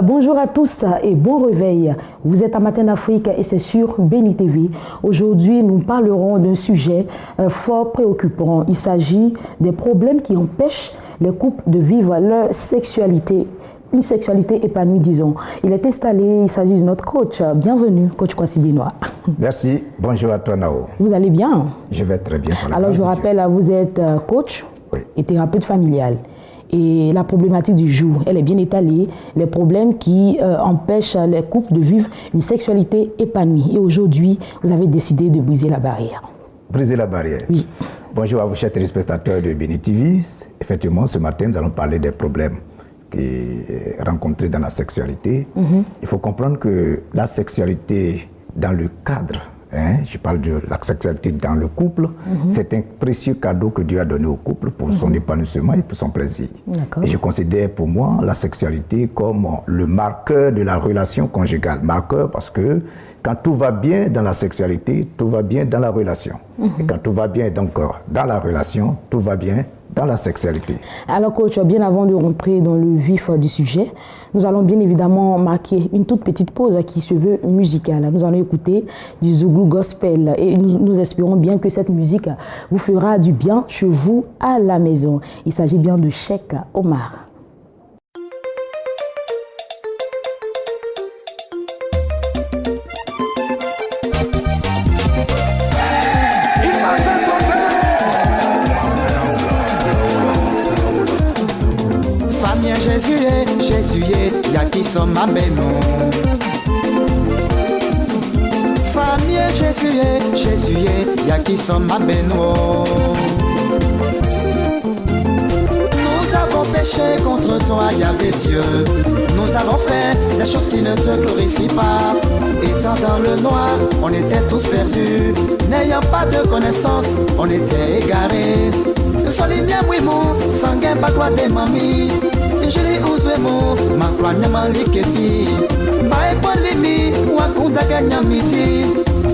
Bonjour à tous et bon réveil. Vous êtes à Matin d'Afrique et c'est sur Béni TV. Aujourd'hui, nous parlerons d'un sujet fort préoccupant. Il s'agit des problèmes qui empêchent les couples de vivre leur sexualité, une sexualité épanouie, disons. Il est installé, il s'agit de notre coach. Bienvenue, coach Kwasi Benoît. Merci, bonjour à toi Nao. Vous allez bien? Je vais très bien. Alors je vous rappelle, vous êtes coach et thérapeute familial. Et la problématique du jour, elle est bien étalée, les problèmes qui empêchent les couples de vivre une sexualité épanouie. Et aujourd'hui, vous avez décidé de briser la barrière. Briser la barrière? Oui. Bonjour à vous, chers téléspectateurs de Béni TV. Effectivement, ce matin, nous allons parler des problèmes rencontrés dans la sexualité. Il faut comprendre que la sexualité dans le cadre, je parle de la sexualité dans le couple, c'est un précieux cadeau que Dieu a donné au couple pour son épanouissement et pour son plaisir. Et je considère pour moi la sexualité comme le marqueur de la relation conjugale. Marqueur parce que quand tout va bien dans la sexualité, tout va bien dans la relation. Et quand tout va bien donc dans la relation, tout va bien dans la sexualité. Alors coach, bien avant de rentrer dans le vif du sujet, nous allons bien évidemment marquer une toute petite pause qui se veut musicale. Nous allons écouter du Zouglou Gospel et nous espérons bien que cette musique vous fera du bien chez vous à la maison. Il s'agit bien de Cheikh Omar. Jésus, y'a qui sont ma bénon. Famille Jésus, y'a qui sont ma bénon. Nous avons péché contre toi, Yahvé Dieu. Nous avons fait des choses qui ne te glorifient pas. Étant dans le noir, on était tous perdus. N'ayant pas de connaissance, on était égarés. Solimia Mouimou, sanguin pas toi des mamies. Je l'ai osé mon, ma croix likefi. Bae polimi, wakunda ganyamiti.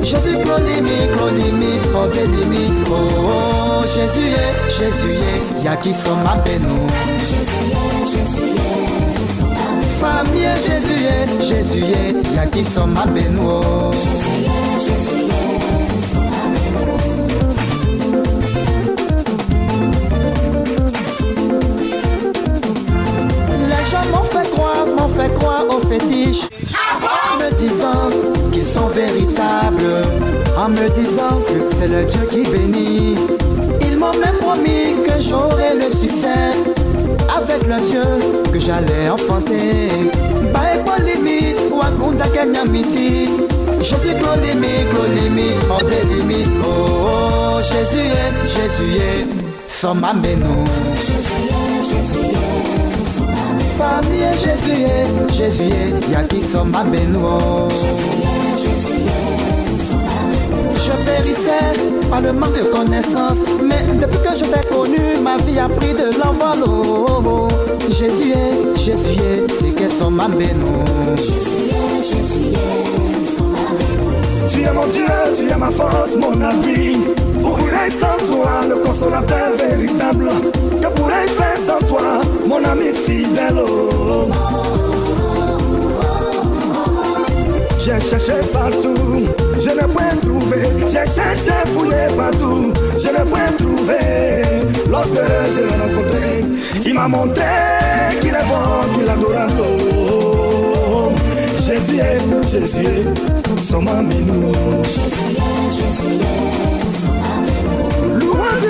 Jésus clonimi, portelimi. Oh, Jésus, y'a qui sont ma bénou. Jésus, sont ma bénou. Famille Jésus, y'a qui sont ma bénou. Jésus, sont ma bénou. M'ont fait croire aux fétiches, me disant qu'ils sont véritables, en me disant que c'est le Dieu qui bénit. Ils m'ont même promis que j'aurais le succès avec le Dieu que j'allais enfanter. Bae polimi, wakunda kenyamiti. Jésus glolimi, ordelimi. Oh, Jésus, sont ma bénou. Jésus, famille Jésus, y'a qui sont ma bénou. Jésus, sont ma bénou. Je périssais par le manque de connaissances, mais depuis que je t'ai connu, ma vie a pris de l'envol. Oh, Jésus, c'est qu'elles sont ma bénou. Jésus, sont ma bénou. Tu es mon Dieu, tu es ma force, mon abri. Où irais sans toi, le consolateur véritable? Que pourrais-je faire sans toi, mon ami fidèle? J'ai cherché partout, je n'ai point trouvé. J'ai cherché, fouillé partout, je n'ai point trouvé. Lorsque je l'ai rencontré, il m'a montré qu'il est bon, qu'il est adorable. Jésus, son maminou. Jésus, son maminou. Louange,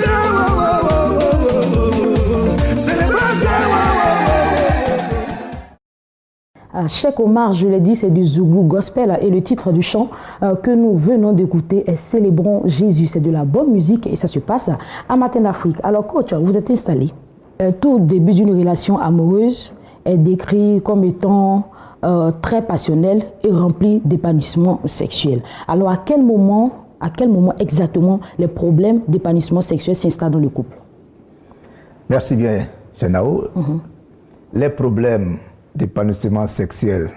Cheikh Omar, je l'ai dit, c'est du Zouglou Gospel et le titre du chant que nous venons d'écouter est Célébrons Jésus. C'est de la bonne musique et ça se passe à Matin d'Afrique. Alors coach, vous êtes installé. Tout début d'une relation amoureuse est décrit comme étant très passionnel et rempli d'épanouissement sexuel. Alors à quel moment exactement les problèmes d'épanouissement sexuel s'installent dans le couple? Merci bien, Chenao. les problèmes d'épanouissement sexuel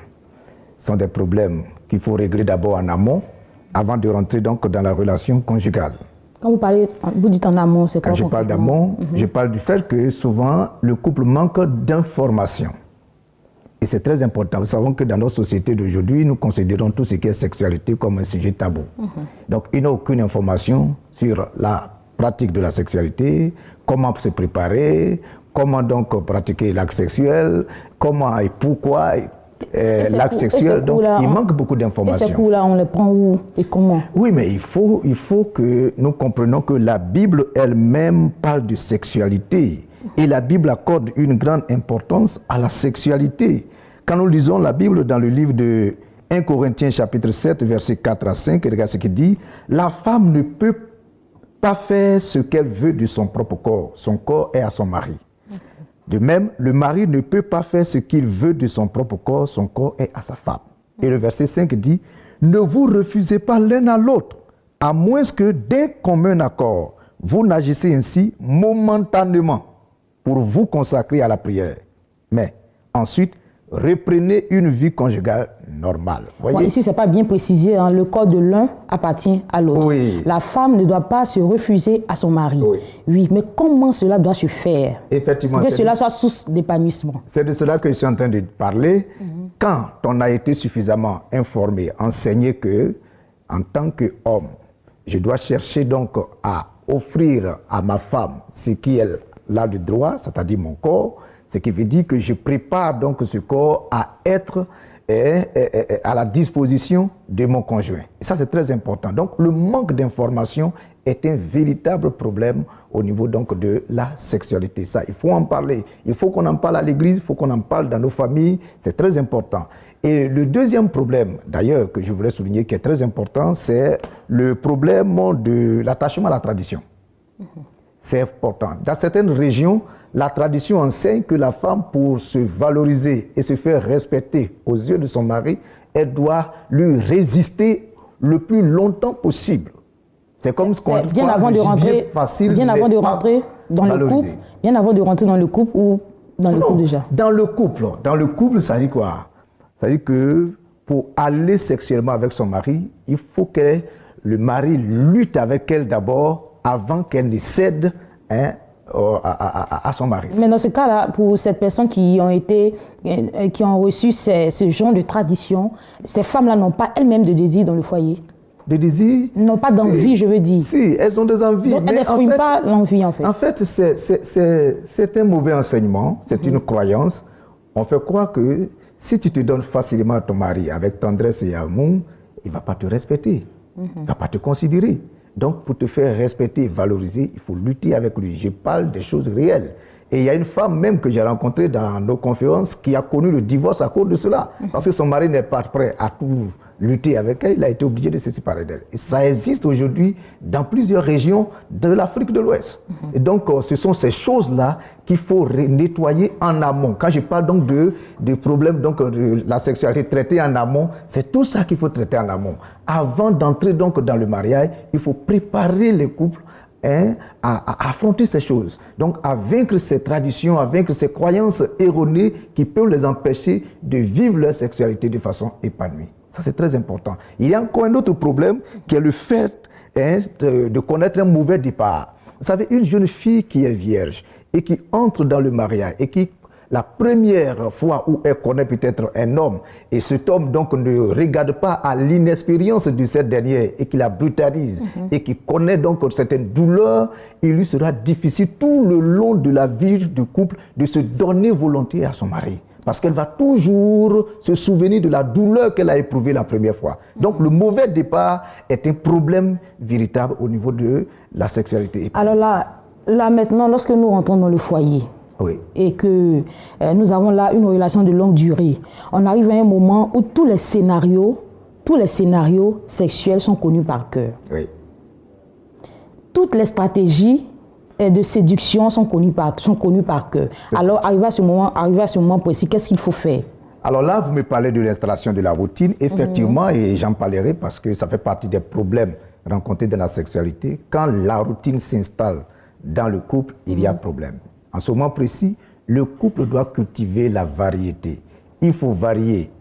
sont des problèmes qu'il faut régler d'abord en amont, avant de rentrer donc dans la relation conjugale. Quand vous dites en amont, c'est quoi? Quand je parle d'amont, je parle du fait que souvent le couple manque d'informations. Et c'est très important. Nous savons que dans notre société d'aujourd'hui, nous considérons tout ce qui est sexualité comme un sujet tabou. Donc il n'y a aucune information sur la pratique de la sexualité, comment se préparer, comment donc pratiquer l'acte sexuel, comment et pourquoi l'acte sexuel. Donc il manque beaucoup d'informations. Et ces cours-là, on les prend où et comment? Oui, mais il faut que nous comprenions que la Bible elle-même parle de sexualité. Et la Bible accorde une grande importance à la sexualité. Quand nous lisons la Bible dans le livre de 1 Corinthiens chapitre 7, versets 4 à 5, regarde ce qu'il dit. La femme ne peut pas faire ce qu'elle veut de son propre corps. Son corps est à son mari. De même, le mari ne peut pas faire ce qu'il veut de son propre corps. Son corps est à sa femme. Et le verset 5 dit, ne vous refusez pas l'un à l'autre, à moins que d'un commun accord, vous n'agissez ainsi momentanément pour vous consacrer à la prière. Mais ensuite, reprenez une vie conjugale normale. Bon, ici, ce n'est pas bien précisé. Hein, le corps de l'un appartient à l'autre. Oui. La femme ne doit pas se refuser à son mari. Oui, mais comment cela doit se faire? Effectivement. Que cela soit source d'épanouissement. C'est de cela que je suis en train de parler. Quand on a été suffisamment informé, enseigné que, en tant qu'homme, je dois chercher donc à offrir à ma femme ce qu'elle a le droit, c'est-à-dire mon corps, ce qui veut dire que je prépare donc ce corps à être à la disposition de mon conjoint. Et ça, c'est très important. Donc, le manque d'information est un véritable problème au niveau donc de la sexualité. Ça, il faut en parler. Il faut qu'on en parle à l'église, il faut qu'on en parle dans nos familles. C'est très important. Et le deuxième problème, d'ailleurs, que je voulais souligner, qui est très important, c'est le problème de l'attachement à la tradition. C'est important. Dans certaines régions, la tradition enseigne que la femme, pour se valoriser et se faire respecter aux yeux de son mari, elle doit lui résister le plus longtemps possible. C'est comme ce qu'on bien avant de rentrer, bien avant de rentrer dans le couple, bien avant de rentrer dans le couple ou dans le couple déjà. Dans le couple, ça dit quoi? Ça dit que pour aller sexuellement avec son mari, il faut que le mari lutte avec elle d'abord avant qu'elle ne cède à son mari. Mais dans ce cas-là, pour ces personnes qui ont reçu ce genre de tradition, ces femmes-là n'ont pas elles-mêmes de désir dans le foyer. De désir? N'ont pas d'envie, je veux dire. Si, elles ont des envies. Donc, elles n'expriment pas l'envie, en fait. En fait, c'est un mauvais enseignement, c'est une croyance. On fait croire que si tu te donnes facilement à ton mari avec tendresse et amour, il ne va pas te respecter, il ne va pas te considérer. Donc, pour te faire respecter et valoriser, il faut lutter avec lui. Je parle des choses réelles. Et il y a une femme même que j'ai rencontrée dans nos conférences qui a connu le divorce à cause de cela. Parce que son mari n'est pas prêt à tout lutter avec elle, il a été obligé de se séparer d'elle. Et ça existe aujourd'hui dans plusieurs régions de l'Afrique de l'Ouest. Et donc, ce sont ces choses-là qu'il faut nettoyer en amont. Quand je parle donc de problèmes donc, de la sexualité traitée en amont, c'est tout ça qu'il faut traiter en amont. Avant d'entrer donc dans le mariage, il faut préparer les couples à affronter ces choses. Donc, à vaincre ces traditions, à vaincre ces croyances erronées qui peuvent les empêcher de vivre leur sexualité de façon épanouie. Ça, c'est très important. Il y a encore un autre problème qui est le fait de connaître un mauvais départ. Vous savez, une jeune fille qui est vierge et qui entre dans le mariage et qui, la première fois où elle connaît peut-être un homme, et cet homme donc ne regarde pas à l'inexpérience de cette dernière et qui la brutalise et qui connaît donc certaines douleurs, il lui sera difficile tout le long de la vie du couple de se donner volontiers à son mari. Parce qu'elle va toujours se souvenir de la douleur qu'elle a éprouvée la première fois. Donc le mauvais départ est un problème véritable au niveau de la sexualité. Alors là maintenant, lorsque nous rentrons dans le foyer, et que nous avons là une relation de longue durée, on arrive à un moment où tous les scénarios sexuels sont connus par cœur. Toutes les stratégies de séduction sont connues par cœur. Alors, arrivé à ce moment précis, qu'est-ce qu'il faut faire? Alors là, vous me parlez de l'installation de la routine. Effectivement, et j'en parlerai parce que ça fait partie des problèmes rencontrés dans la sexualité. Quand la routine s'installe dans le couple, il y a problème. En ce moment précis, le couple doit cultiver la variété. Il faut varier,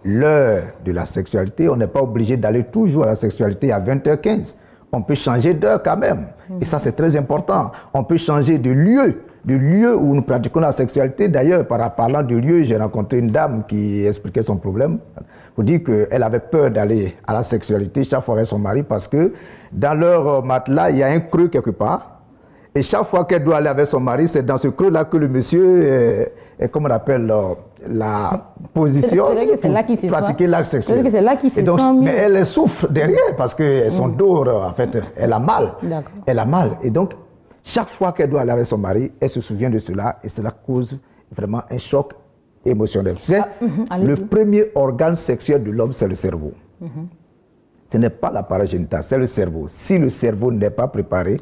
l'heure de la sexualité. On n'est pas obligé d'aller toujours à la sexualité à 20h15. On peut changer d'heure quand même. Et ça, c'est très important. On peut changer de lieu où nous pratiquons la sexualité. D'ailleurs, parlant de lieu, j'ai rencontré une dame qui expliquait son problème. Pour dire qu'elle avait peur d'aller à la sexualité chaque fois avec son mari parce que dans leur matelas, il y a un creux quelque part. Et chaque fois qu'elle doit aller avec son mari, c'est dans ce creux-là que le monsieur, comme on appelle, la position pour pratiquer l'acte sexuel. C'est là qu'il se sent mieux. Mais elle souffre derrière parce que son dos, en fait, elle a mal. Elle a mal. Et donc, chaque fois qu'elle doit aller avec son mari, elle se souvient de cela et cela cause vraiment un choc émotionnel. Le premier organe sexuel de l'homme, c'est le cerveau. Ce n'est pas l'appareil génital, c'est le cerveau. Si le cerveau n'est pas préparé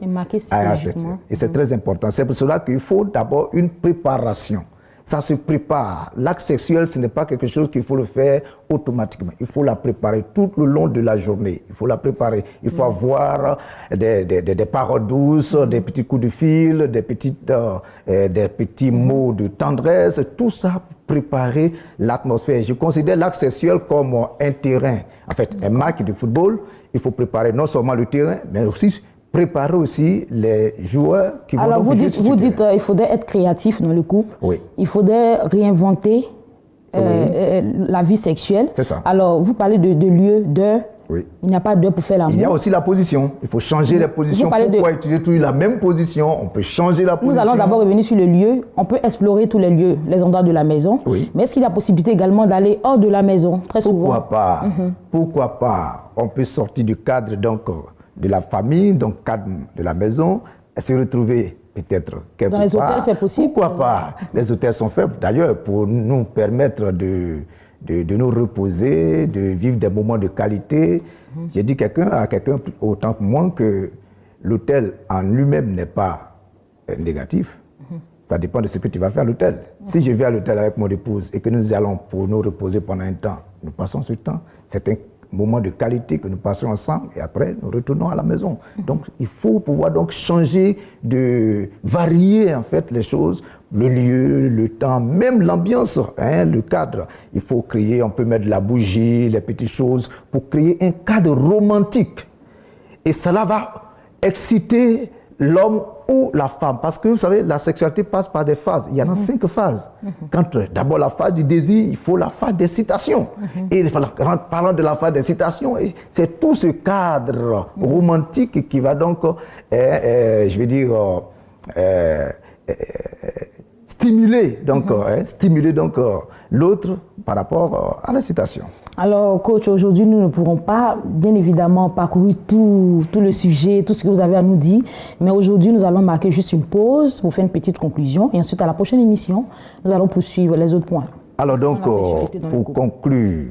à la sexualité, et c'est très important. C'est pour cela qu'il faut d'abord une préparation. Ça se prépare. L'acte sexuel, ce n'est pas quelque chose qu'il faut le faire automatiquement. Il faut la préparer tout le long de la journée. Il faut la préparer. Il faut avoir des paroles douces, des petits coups de fil, des petits mots de tendresse. Tout ça, préparer l'atmosphère. Je considère l'acte sexuel comme un terrain. En fait, un match de football, il faut préparer non seulement le terrain, mais aussi préparer aussi les joueurs qui vont... Alors, vous dites qu'il faudrait être créatif dans le couple. Oui. Il faudrait réinventer la vie sexuelle. C'est ça. Alors, vous parlez de lieu, d'heure. Oui. Il n'y a pas d'heure pour faire l'amour. Il y a aussi la position. Il faut changer les positions. Pourquoi utiliser toujours la même position? On peut changer la position. Nous allons d'abord revenir sur le lieu. On peut explorer tous les lieux, les endroits de la maison. Oui. Mais est-ce qu'il y a possibilité également d'aller hors de la maison, très souvent? Pourquoi pas? Pourquoi pas? On peut sortir du cadre donc, de la famille, donc cadre de la maison, et se retrouver peut-être quelque part. Dans les hôtels, c'est possible? Pourquoi pas? Les hôtels sont faits d'ailleurs pour nous permettre de nous reposer, de vivre des moments de qualité. J'ai dit à quelqu'un autant que moi que l'hôtel en lui-même n'est pas négatif. Ça dépend de ce que tu vas faire à l'hôtel. Si je vais à l'hôtel avec mon épouse et que nous allons pour nous reposer pendant un temps, nous passons ce temps. C'est un moment de qualité que nous passons ensemble et après nous retournons à la maison. Donc il faut pouvoir donc changer, varier en fait les choses, le lieu, le temps, même l'ambiance, le cadre. Il faut créer, on peut mettre de la bougie, les petites choses pour créer un cadre romantique. Et cela va exciter l'homme ou la femme. Parce que vous savez, la sexualité passe par des phases. Il y en a 5 phases. D'abord la phase du désir, il faut la phase d'excitation. Et en parlant de la phase d'excitation, c'est tout ce cadre romantique qui va donc, je vais dire, stimuler donc l'autre par rapport à l'excitation. Alors, coach, aujourd'hui, nous ne pourrons pas, bien évidemment, parcourir tout le sujet, tout ce que vous avez à nous dire. Mais aujourd'hui, nous allons marquer juste une pause pour faire une petite conclusion. Et ensuite, à la prochaine émission, nous allons poursuivre les autres points. Alors donc, pour conclure,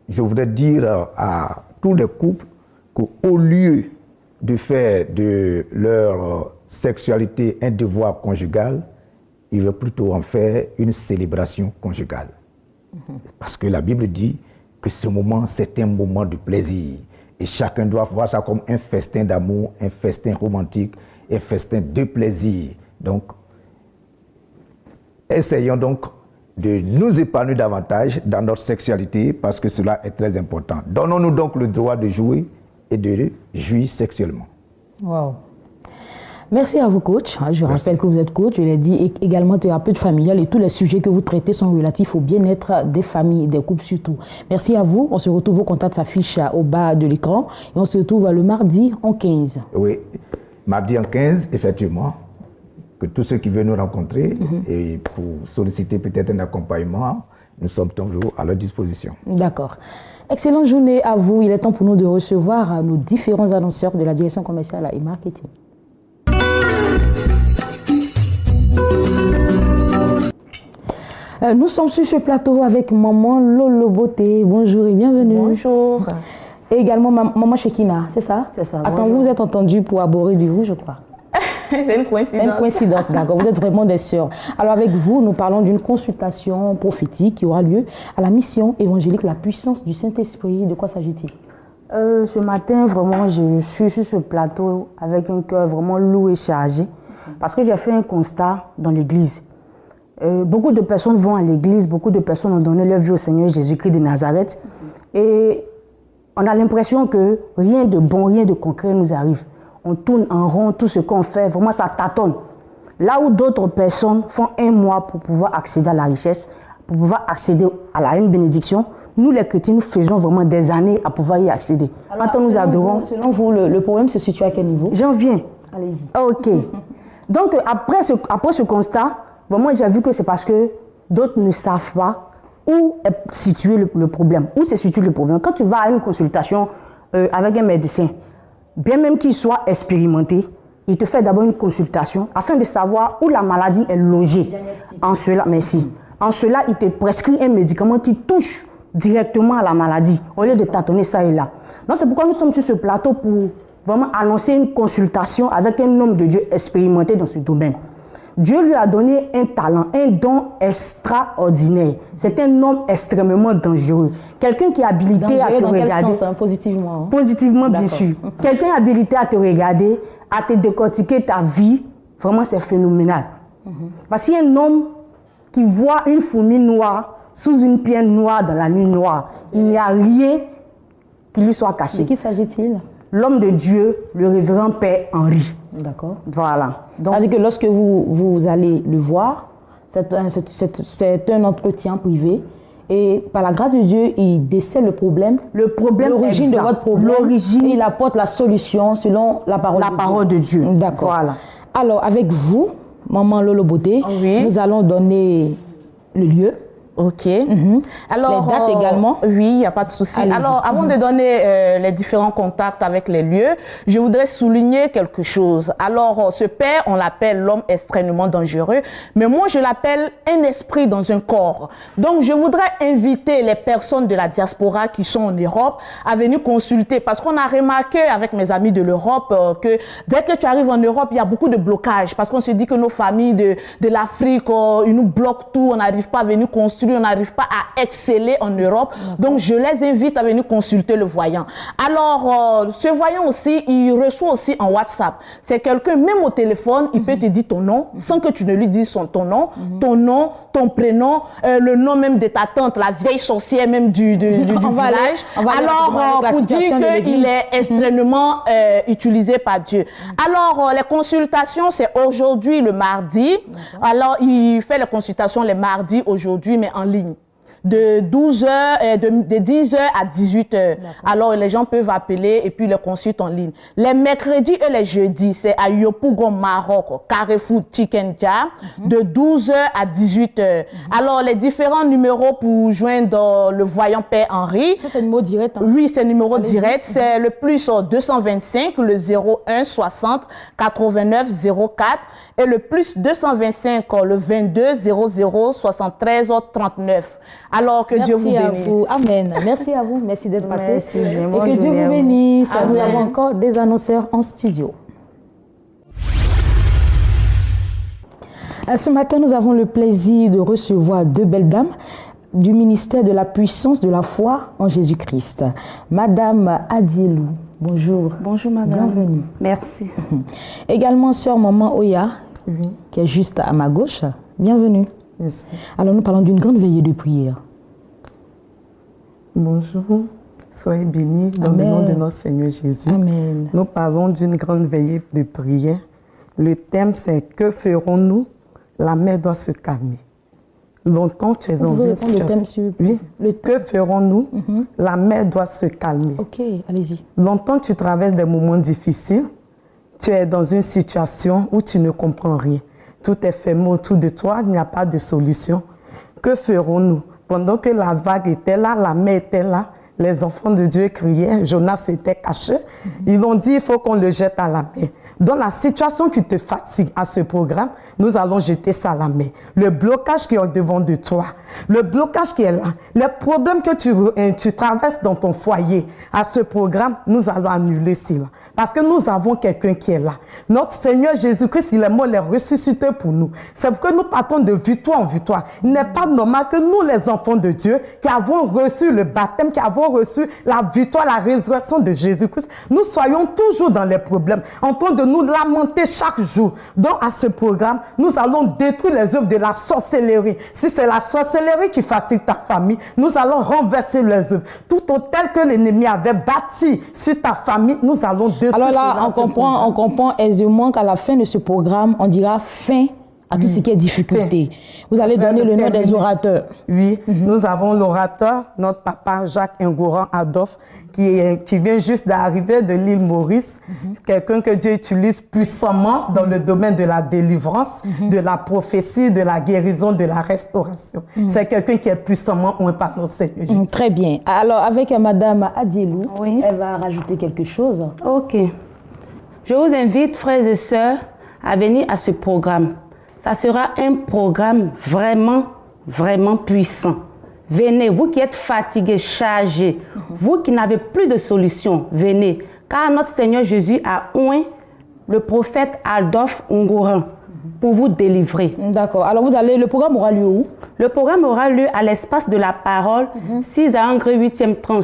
je voudrais dire à tous les couples qu'au lieu de faire de leur sexualité un devoir conjugal, ils veulent plutôt en faire une célébration conjugale. Parce que la Bible dit que ce moment, c'est un moment de plaisir. Et chacun doit voir ça comme un festin d'amour, un festin romantique, un festin de plaisir. Donc, essayons donc de nous épanouir davantage dans notre sexualité parce que cela est très important. Donnons-nous donc le droit de jouer et de jouir sexuellement. Wow. Merci à vous, coach. Je rappelle que vous êtes coach, je l'ai dit, et également thérapeute familial et tous les sujets que vous traitez sont relatifs au bien-être des familles, des couples surtout. Merci à vous. On se retrouve, vos contacts s'affichent au bas de l'écran et on se retrouve le mardi en 15. Oui, mardi en 15, effectivement, que tous ceux qui veulent nous rencontrer et pour solliciter peut-être un accompagnement, nous sommes toujours à leur disposition. D'accord. Excellente journée à vous. Il est temps pour nous de recevoir nos différents annonceurs de la direction commerciale et marketing. Nous sommes sur ce plateau avec maman Lolo Beauté. Bonjour et bienvenue. Bonjour. Et également maman Shekina, c'est ça? C'est ça. Attends, vous vous êtes entendus pour aborder du rouge, je crois. C'est une coïncidence. Une coïncidence, d'accord. Vous êtes vraiment des sœurs. Alors avec vous, nous parlons d'une consultation prophétique qui aura lieu à la mission évangélique La Puissance du Saint-Esprit. De quoi s'agit-il? Ce matin, vraiment, je suis sur ce plateau avec un cœur vraiment lourd et chargé parce que j'ai fait un constat dans l'église. beaucoup de personnes vont à l'église, beaucoup de personnes ont donné leur vie au Seigneur Jésus-Christ de Nazareth. Et on a l'impression que rien de bon, rien de concret nous arrive. On tourne en rond, tout ce qu'on fait, vraiment ça tâtonne. Là où d'autres personnes font 1 mois pour pouvoir accéder à la richesse, pour pouvoir accéder à une bénédiction, nous les chrétiens, nous faisons vraiment des années à pouvoir y accéder. Alors, quand nous adorons... Selon vous, le problème se situe à quel niveau? J'en viens. Allez-y. Ok. Donc, après ce constat, vraiment, j'ai vu que c'est parce que d'autres ne savent pas où est situé le problème. Où se situe le problème? Quand tu vas à une consultation avec un médecin, bien même qu'il soit expérimenté, il te fait d'abord une consultation afin de savoir où la maladie est logée. En cela, merci. En cela, il te prescrit un médicament qui touche directement à la maladie, au lieu de tâtonner ça et là. Donc c'est pourquoi nous sommes sur ce plateau pour vraiment annoncer une consultation avec un homme de Dieu expérimenté dans ce domaine. Dieu lui a donné un talent, un don extraordinaire. C'est un homme extrêmement dangereux. Quelqu'un qui est habilité à te regarder. Quel sens, hein, positivement? Positivement, bien sûr. Quelqu'un est habilité à te regarder, à te décortiquer ta vie. Vraiment, c'est phénoménal. Parce qu'il y a un homme qui voit une fourmi noire sous une pierre noire dans la nuit noire. Il n'y a rien qui lui soit caché. De qui s'agit-il? L'homme de Dieu, le révérend Père Henri. D'accord. Voilà. Donc, c'est-à-dire que lorsque vous allez le voir, c'est un entretien privé et par la grâce de Dieu, il décèle le problème, l'origine de votre problème, et il apporte la solution selon la parole de Dieu. D'accord. Voilà. Alors, avec vous, Maman Lolo Bodé, nous allons donner le lieu. Ok. Alors, les dates également. Oui, il n'y a pas de souci. Alors, avant de donner les différents contacts avec les lieux, je voudrais souligner quelque chose. Alors, ce père, on l'appelle l'homme extrêmement dangereux, mais moi, je l'appelle un esprit dans un corps. Donc, je voudrais inviter les personnes de la diaspora qui sont en Europe à venir consulter, parce qu'on a remarqué avec mes amis de l'Europe que dès que tu arrives en Europe, il y a beaucoup de blocages, parce qu'on se dit que nos familles de l'Afrique, ils nous bloquent tout, on n'arrive pas à venir construire, on n'arrive pas à exceller en Europe. Donc, je les invite à venir consulter le voyant. Alors, ce voyant aussi, il reçoit aussi en WhatsApp. C'est quelqu'un, même au téléphone, il peut te dire ton nom, sans que tu ne lui dises ton nom, ton prénom, le nom même de ta tante, la vieille sorcière même du village. Alors, pour dire qu'il est extrêmement utilisé par Dieu. Alors, les consultations, c'est aujourd'hui le mardi. Alors, il fait les consultations les mardis aujourd'hui, mais en ligne. De 10h à 18h. Alors, les gens peuvent appeler et puis les consulter en ligne. Les mercredis et les jeudis, c'est à Yopougon, Maroc, Carrefour Chicken Jar, de 12h à 18h. Alors, les différents numéros pour joindre le voyant Père Henri. Ça, c'est le numéro direct. Hein? Oui, c'est le numéro direct. C'est le plus 225, le 01 60 89 04 et le plus 225, le 22 00 73 39. Alors que Dieu vous bénisse. Vous. Amen. Merci à vous. Merci d'être passé. Merci. Et que Dieu vous bénisse. Nous avons encore des annonceurs en studio. Ce matin, nous avons le plaisir de recevoir 2 belles dames du ministère de la puissance de la foi en Jésus-Christ. Madame Adilou, bonjour. Bonjour madame. Bienvenue. Merci. Également sœur Maman Oya, qui est juste à ma gauche. Bienvenue. Merci. Alors nous parlons d'une grande veillée de prière. Bonjour, soyez bénis dans le nom de notre Seigneur Jésus. Amen. Nous parlons d'une grande veillée de prière. Le thème c'est « Que ferons-nous » La mer doit se calmer. Longtemps tu es dans une situation... Oui. Que ferons-nous La mer doit se calmer. Ok, allez-y. Longtemps tu traverses des moments difficiles. Tu es dans une situation où tu ne comprends rien. Tout est fermé autour de toi, il n'y a pas de solution. Que ferons-nous? Pendant que la vague était là, la mer était là, les enfants de Dieu criaient, Jonas était caché. Ils ont dit, il faut qu'on le jette à la mer. Dans la situation qui te fatigue à ce programme, nous allons jeter ça à la mer. Le blocage qui est devant de toi, le blocage qui est là, les problèmes que tu traverses dans ton foyer à ce programme, nous allons annuler cela. Parce que nous avons quelqu'un qui est là. Notre Seigneur Jésus-Christ, il est mort, il est ressuscité pour nous. C'est pour que nous partons de victoire en victoire. Il n'est pas normal que nous, les enfants de Dieu, qui avons reçu le baptême, qui avons reçu la victoire, la résurrection de Jésus-Christ, nous soyons toujours dans les problèmes, en train de nous lamenter chaque jour. Donc, à ce programme, nous allons détruire les œuvres de la sorcellerie. Si c'est la sorcellerie qui fatigue ta famille, nous allons renverser les œuvres. Tout hôtel que l'ennemi avait bâti sur ta famille, nous allons détruire. Alors là, on comprend aisément qu'à la fin de ce programme, on dira fin à tout ce qui est difficulté. Vous allez donner le nom des orateurs. Oui, nous avons l'orateur, notre papa Jacques Ngouran Adolphe, qui vient juste d'arriver de l'île Maurice, quelqu'un que Dieu utilise puissamment dans le domaine de la délivrance, de la prophétie, de la guérison, de la restauration. C'est quelqu'un qui est puissamment oint par notre Seigneur Jésus. Très bien. Alors, avec Madame Adielou, elle va rajouter quelque chose. Ok. Je vous invite, frères et sœurs, à venir à ce programme. Ça sera un programme vraiment, vraiment puissant. Venez, vous qui êtes fatigués, chargés, vous qui n'avez plus de solution, venez. Car notre Seigneur Jésus a oint le prophète Adolphe Ngouran pour vous délivrer. D'accord. Alors, le programme aura lieu où? Le programme aura lieu à l'espace de la parole, 6 à Angers 8e trans,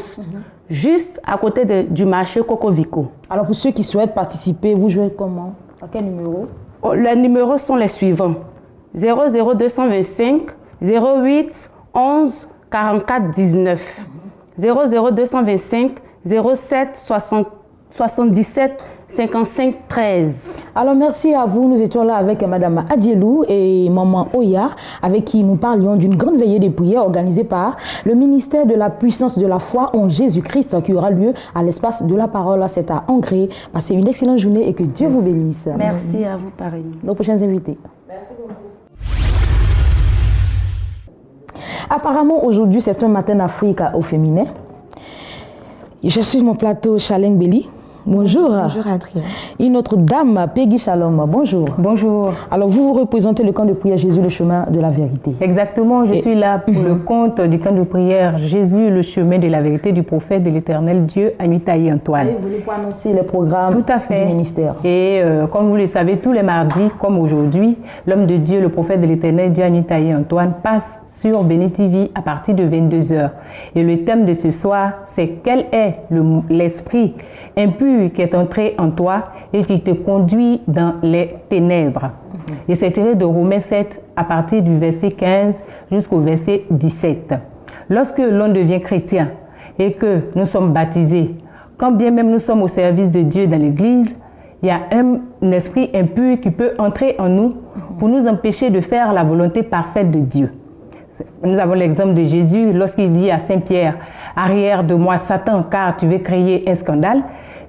juste à côté du marché Cocovico. Alors, pour ceux qui souhaitent participer, vous jouez comment? À quel numéro? Les numéros sont les suivants. 00225 08 11 44 19 00225 07 77 55 13. Alors merci à vous, nous étions là avec Madame Adielou et Maman Oya, avec qui nous parlions d'une grande veillée de prière organisée par le ministère de la puissance de la foi en Jésus-Christ qui aura lieu à l'espace de la parole, c'est à Angers. Passez une excellente journée et que Dieu vous bénisse. Merci à vous, pareil. Nos prochains invités. Merci beaucoup. Apparemment, aujourd'hui, c'est un matin d'Afrique au féminin. Je suis mon plateau Chaleng Belly. Bonjour. Bonjour Adrien. Une autre dame, Peggy Shalom. Bonjour. Bonjour. Alors vous représentez le camp de prière Jésus, le chemin de la vérité. Exactement, je suis là pour le compte du camp de prière Jésus, le chemin de la vérité du prophète de l'éternel Dieu, Anitaï Antoine. Vous voulez pas annoncer les programmes Tout à fait. du ministère. Et comme vous le savez, tous les mardis, comme aujourd'hui, l'homme de Dieu, le prophète de l'éternel Dieu, Anitaï Antoine, passe sur Béni TV à partir de 22h. Et le thème de ce soir, c'est quel est l'esprit impur qui est entré en toi et qui te conduit dans les ténèbres. Et c'est tiré de Romains 7 à partir du verset 15 jusqu'au verset 17. Lorsque l'on devient chrétien et que nous sommes baptisés, quand bien même nous sommes au service de Dieu dans l'église, il y a un esprit impur qui peut entrer en nous pour nous empêcher de faire la volonté parfaite de Dieu. Nous avons l'exemple de Jésus lorsqu'il dit à Saint Pierre, « Arrière de moi, Satan, car tu veux créer un scandale ».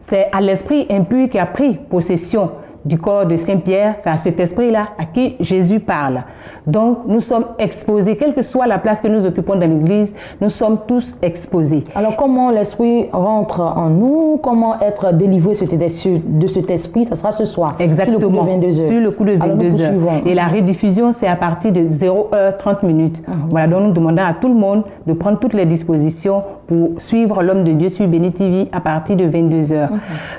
C'est à l'esprit impur qui a pris possession du corps de Saint Pierre, c'est à cet esprit-là à qui Jésus parle. Donc, nous sommes exposés, quelle que soit la place que nous occupons dans l'église, nous sommes tous exposés. Alors, comment l'esprit rentre en nous? Comment être délivré de cet esprit? Ça sera ce soir. Exactement. Sur le coup de 22h. Sur le coup de 22h. Et la rediffusion, c'est à partir de 0h30. Voilà, donc nous demandons à tout le monde de prendre toutes les dispositions pour suivre l'homme de Dieu sur Béni TV à partir de 22h.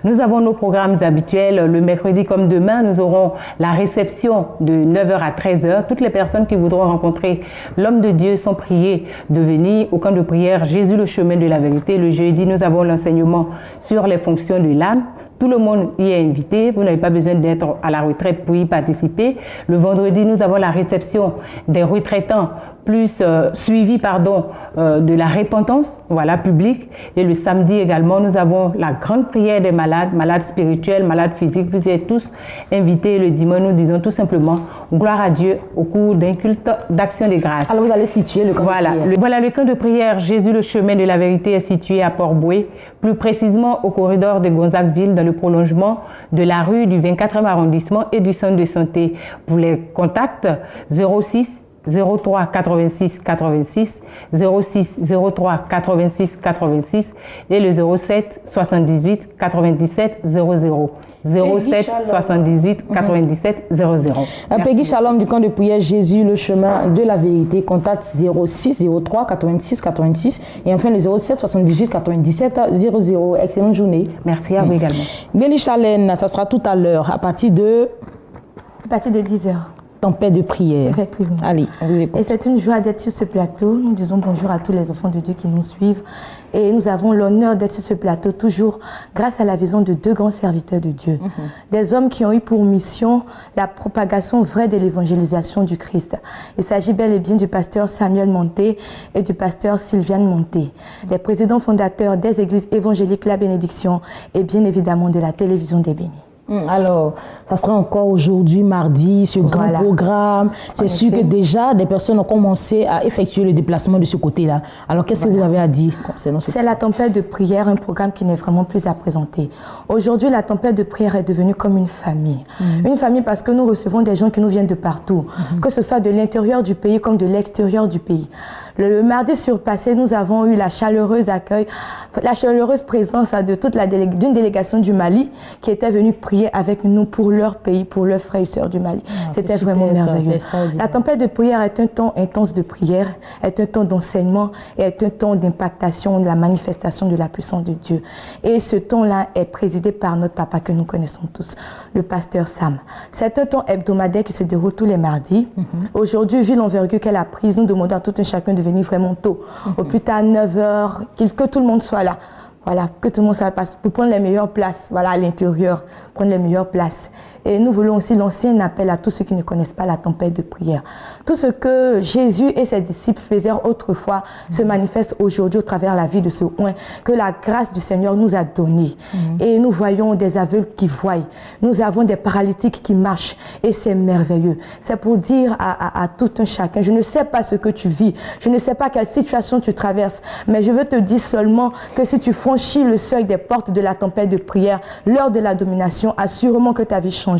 Nous avons nos programmes habituels. Le mercredi comme demain, nous aurons la réception de 9h à 13h. Toutes les personnes qui voudront rencontrer l'homme de Dieu sont priées de venir au camp de prière Jésus, le chemin de la vérité. Le jeudi, nous avons l'enseignement sur les fonctions de l'âme. Tout le monde y est invité. Vous n'avez pas besoin d'être à la retraite pour y participer. Le vendredi, nous avons la réception des retraitants plus suivi de la repentance, voilà, publique. Et le samedi également, nous avons la grande prière des malades, malades spirituels, malades physiques. Vous êtes tous invités le dimanche. Nous disons tout simplement gloire à Dieu au cours d'un culte d'action de grâce. Alors vous allez situer le camp de prière. Le camp de prière Jésus, le chemin de la vérité est situé à Port-Boué, plus précisément au corridor de Gonzagueville, dans le prolongement de la rue du 24e arrondissement et du centre de santé. Pour les contacts, 06 03 86 86 06 03 86 86 et le 07 78 97 00 07 78 97 00. Peggy Shalom du camp de prière Jésus, le chemin de la vérité. Contact 06 03 86 86 et enfin le 07 78 97 00. Excellente journée. Merci à vous également. Béli Chalène, ça sera tout à l'heure à partir de 10h. tempête de prière. Effectivement. Allez, on vous écoute. Et c'est une joie d'être sur ce plateau. Nous disons bonjour à tous les enfants de Dieu qui nous suivent. Et nous avons l'honneur d'être sur ce plateau toujours grâce à la vision de deux grands serviteurs de Dieu. Des hommes qui ont eu pour mission la propagation vraie de l'évangélisation du Christ. Il s'agit bel et bien du pasteur Samuel Monté et du pasteur Sylviane Monté, les présidents fondateurs des églises évangéliques La Bénédiction et bien évidemment de la télévision des Bénis. Alors, ça sera encore aujourd'hui, mardi, ce grand programme. C'est sûr que déjà, des personnes ont commencé à effectuer le déplacement de ce côté-là. Alors, qu'est-ce que vous avez à dire concernant ce C'est la tempête de prière, un programme qui n'est vraiment plus à présenter. Aujourd'hui, la tempête de prière est devenue comme une famille. Une famille parce que nous recevons des gens qui nous viennent de partout, que ce soit de l'intérieur du pays comme de l'extérieur du pays. Le mardi surpassé, nous avons eu la chaleureuse accueil, la chaleureuse présence d'une délégation du Mali qui était venue prier avec nous pour leur pays, pour leurs frères et sœurs du Mali. C'était vraiment merveilleux. La tempête de prière est un temps intense de prière, est un temps d'enseignement et est un temps d'impactation de la manifestation de la puissance de Dieu. Et ce temps-là est présidé par notre papa que nous connaissons tous, le pasteur Sam. C'est un temps hebdomadaire qui se déroule tous les mardis. Aujourd'hui, vu l'envergure qu'elle a prise, nous demandons à tout un chacun de venir vraiment tôt, au plus tard 9h, que tout le monde soit là. Voilà, que tout le monde soit là pour prendre les meilleures places, voilà, à l'intérieur, prendre les meilleures places. Et nous voulons aussi lancer un appel à tous ceux qui ne connaissent pas la tempête de prière. Tout ce que Jésus et ses disciples faisaient autrefois se manifeste aujourd'hui au travers de la vie de ce oint que la grâce du Seigneur nous a donné. Et nous voyons des aveugles qui voient, nous avons des paralytiques qui marchent et c'est merveilleux. C'est pour dire à tout un chacun, je ne sais pas ce que tu vis, je ne sais pas quelle situation tu traverses, mais je veux te dire seulement que si tu franchis le seuil des portes de la tempête de prière, l'heure de la domination, assurément que ta vie changera.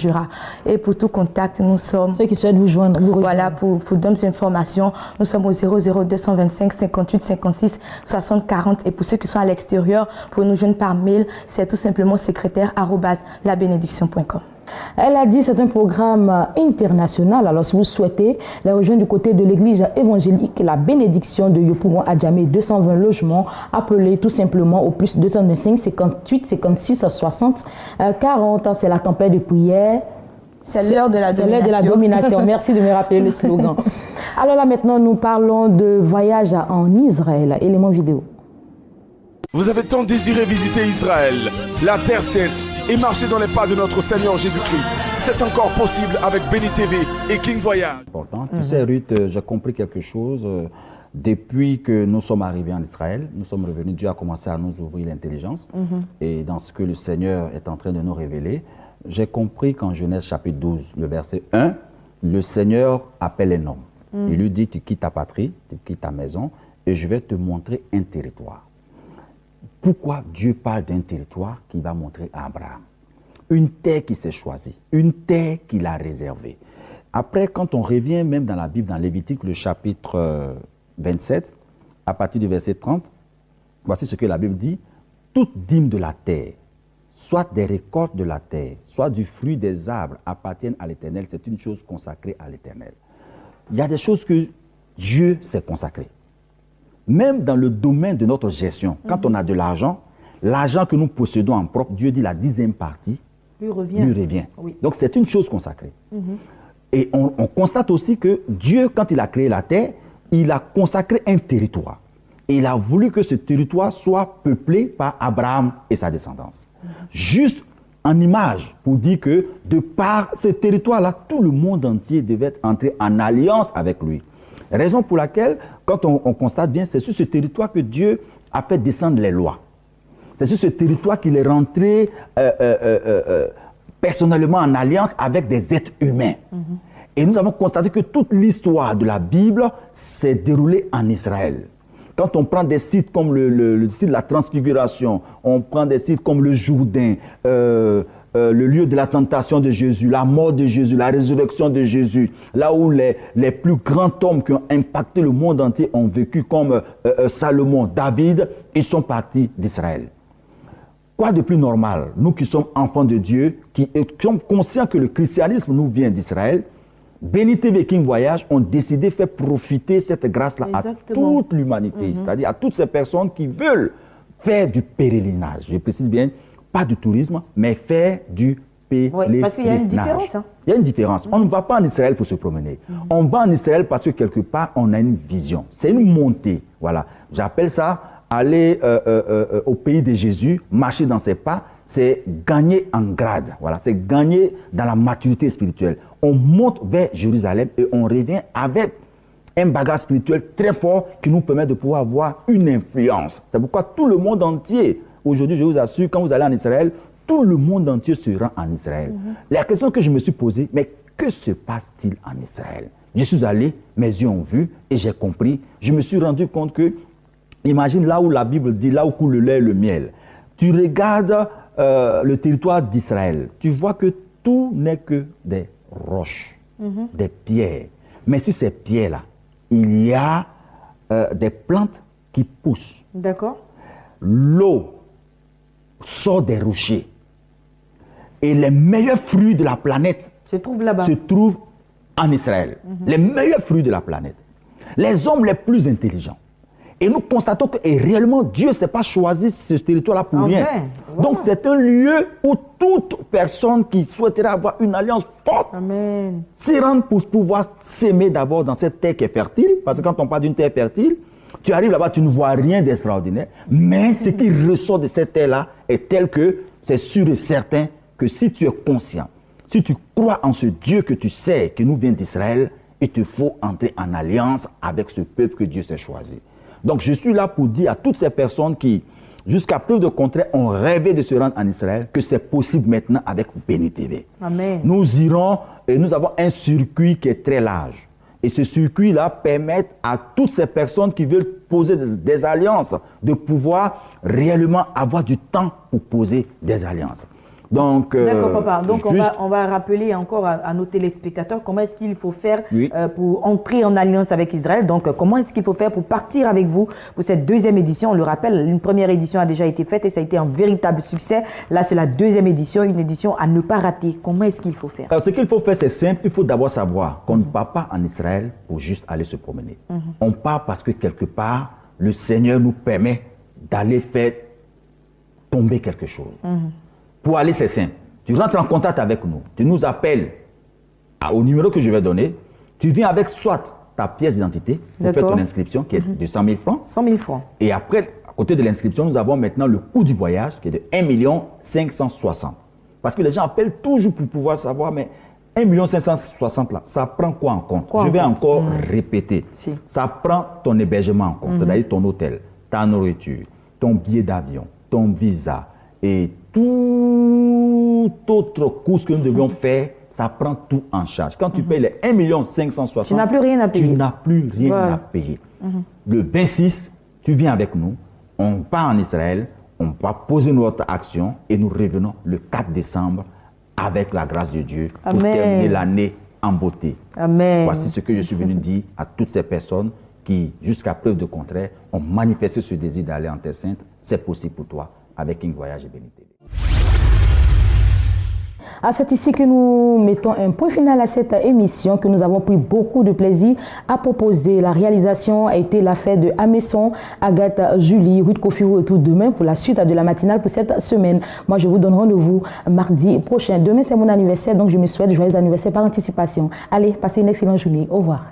Et pour tout contact, nous sommes... Ceux qui souhaitent vous joindre, vous rejoindre. Voilà, pour d'autres informations, nous sommes au 00225 58 56 60 40. Et pour ceux qui sont à l'extérieur, pour nous joindre par mail, c'est tout simplement secrétaire@labénédiction.com. Elle a dit c'est un programme international. Alors si vous souhaitez les rejoindre du côté de l'église évangélique La Bénédiction de Yopougon à Djamé, 220 logements, appelez tout simplement au plus 225 58 56 60 40. C'est la tempête de prière. C'est l'heure de la domination. C'est l'heure de la domination. Merci de me rappeler le slogan. Alors là maintenant nous parlons de voyage en Israël. Élément vidéo. Vous avez tant désiré visiter Israël, la terre sainte, et marcher dans les pas de notre Seigneur Jésus-Christ. C'est encore possible avec Béni TV et King Voyage. Tu sais, Ruth, j'ai compris quelque chose. Depuis que nous sommes arrivés en Israël, nous sommes revenus, Dieu a commencé à nous ouvrir l'intelligence. Et dans ce que le Seigneur est en train de nous révéler, j'ai compris qu'en Genèse chapitre 12, le verset 1, le Seigneur appelle un homme. Il lui dit, tu quittes ta patrie, tu quittes ta maison, et je vais te montrer un territoire. Pourquoi Dieu parle d'un territoire qu'il va montrer à Abraham? Une terre qui s'est choisie, une terre qu'il a réservée. Après, quand on revient même dans la Bible, dans Lévitique, le chapitre 27, à partir du verset 30, voici ce que la Bible dit. Toute dîme de la terre, soit des récoltes de la terre, soit du fruit des arbres, appartiennent à l'Éternel. C'est une chose consacrée à l'Éternel. Il y a des choses que Dieu s'est consacré. Même dans le domaine de notre gestion, quand on a de l'argent que nous possédons en propre, Dieu dit la 10e partie lui revient. Oui. Donc c'est une chose consacrée. Et on constate aussi que Dieu, quand il a créé la terre, il a consacré un territoire. Et il a voulu que ce territoire soit peuplé par Abraham et sa descendance. Juste en image, pour dire que de par ce territoire-là, tout le monde entier devait entrer en alliance avec lui. Raison pour laquelle, quand on constate bien, c'est sur ce territoire que Dieu a fait descendre les lois. C'est sur ce territoire qu'il est rentré personnellement en alliance avec des êtres humains. Et nous avons constaté que toute l'histoire de la Bible s'est déroulée en Israël. Quand on prend des sites comme le site de la Transfiguration, on prend des sites comme le Jourdain, le lieu de la tentation de Jésus, la mort de Jésus, la résurrection de Jésus, là où les plus grands hommes qui ont impacté le monde entier ont vécu comme Salomon, David, ils sont partis d'Israël. Quoi de plus normal, nous qui sommes enfants de Dieu, qui sommes conscients que le christianisme nous vient d'Israël, Béni TV King Voyage ont décidé de faire profiter cette grâce-là à toute l'humanité, c'est-à-dire à toutes ces personnes qui veulent faire du pèlerinage. Je précise bien, pas du tourisme, mais faire du pèlerinage. Parce qu'il y a une différence. Hein. Il y a une différence. On ne va pas en Israël pour se promener. On va en Israël parce que quelque part, on a une vision. C'est une montée. Voilà. J'appelle ça aller au pays de Jésus, marcher dans ses pas. C'est gagner en grade. Voilà. C'est gagner dans la maturité spirituelle. On monte vers Jérusalem et on revient avec un bagage spirituel très fort qui nous permet de pouvoir avoir une influence. C'est pourquoi tout le monde entier, aujourd'hui, je vous assure, quand vous allez en Israël, tout le monde entier se rend en Israël. La question que je me suis posée, mais que se passe-t-il en Israël? Je suis allé, mes yeux ont vu et j'ai compris. Je me suis rendu compte que, imagine là où la Bible dit, là où coule le lait et le miel. Tu regardes le territoire d'Israël, tu vois que tout n'est que des roches, des pierres. Mais sur ces pierres-là, il y a des plantes qui poussent. D'accord. L'eau sort des rochers. Et les meilleurs fruits de la planète se trouvent là-bas. Se trouvent en Israël. Les meilleurs fruits de la planète. Les hommes les plus intelligents. Et nous constatons que réellement, Dieu ne s'est pas choisi ce territoire-là pour rien. Wow. Donc, c'est un lieu où toute personne qui souhaiterait avoir une alliance forte s'y rend pour pouvoir s'aimer d'abord dans cette terre qui est fertile. Parce que quand on parle d'une terre fertile, tu arrives là-bas, tu ne vois rien d'extraordinaire. Mais ce qui ressort de cette terre-là est tel que c'est sûr et certain que si tu es conscient, si tu crois en ce Dieu que tu sais, qui nous vient d'Israël, il te faut entrer en alliance avec ce peuple que Dieu s'est choisi. Donc, je suis là pour dire à toutes ces personnes qui, jusqu'à preuve de contraire, ont rêvé de se rendre en Israël, que c'est possible maintenant avec Béni TV. Amen. Nous irons et nous avons un circuit qui est très large. Et ce circuit-là permet à toutes ces personnes qui veulent poser des alliances de pouvoir réellement avoir du temps pour poser des alliances. Donc, d'accord, papa. Donc, on va rappeler encore à nos téléspectateurs comment est-ce qu'il faut faire pour entrer en alliance avec Israël. Donc, comment est-ce qu'il faut faire pour partir avec vous pour cette deuxième édition. On le rappelle, une première édition a déjà été faite et ça a été un véritable succès. Là, c'est la deuxième édition, une édition à ne pas rater. Comment est-ce qu'il faut faire? Alors, ce qu'il faut faire, c'est simple. Il faut d'abord savoir qu'on ne part pas en Israël pour juste aller se promener. On part parce que quelque part, le Seigneur nous permet d'aller faire tomber quelque chose. Pour aller, c'est simple. Tu rentres en contact avec nous. Tu nous appelles au numéro que je vais donner. Tu viens avec soit ta pièce d'identité pour faire ton inscription qui est de 100 000 francs. 100 000 francs. Et après, à côté de l'inscription, nous avons maintenant le coût du voyage qui est de 1 560 000. Parce que les gens appellent toujours pour pouvoir savoir, mais 1 560 000 là, ça prend quoi en compte? Je vais encore répéter. Ça prend ton hébergement en compte, c'est-à-dire ton hôtel, ta nourriture, ton billet d'avion, ton visa et tout autre course que nous devions faire, ça prend tout en charge. Quand tu payes les 1 560 000, tu n'as plus rien à payer. Tu n'as plus rien à payer. Le 26, tu viens avec nous, on part en Israël, on va poser notre action et nous revenons le 4 décembre avec la grâce de Dieu pour terminer l'année en beauté. Amen. Voici ce que je suis venu dire à toutes ces personnes qui, jusqu'à preuve de contraire, ont manifesté ce désir d'aller en Terre Sainte. C'est possible pour toi avec un voyage béni. C'est ici que nous mettons un point final à cette émission que nous avons pris beaucoup de plaisir à proposer. La réalisation a été l'affaire de Amesson, Agathe, Julie, Ruth Kofi. Vous retrouvez demain pour la suite de la matinale pour cette semaine. Moi, je vous donne rendez-vous mardi prochain. Demain, c'est mon anniversaire, donc je me souhaite joyeux anniversaire par anticipation. Allez, passez une excellente journée. Au revoir.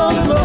contre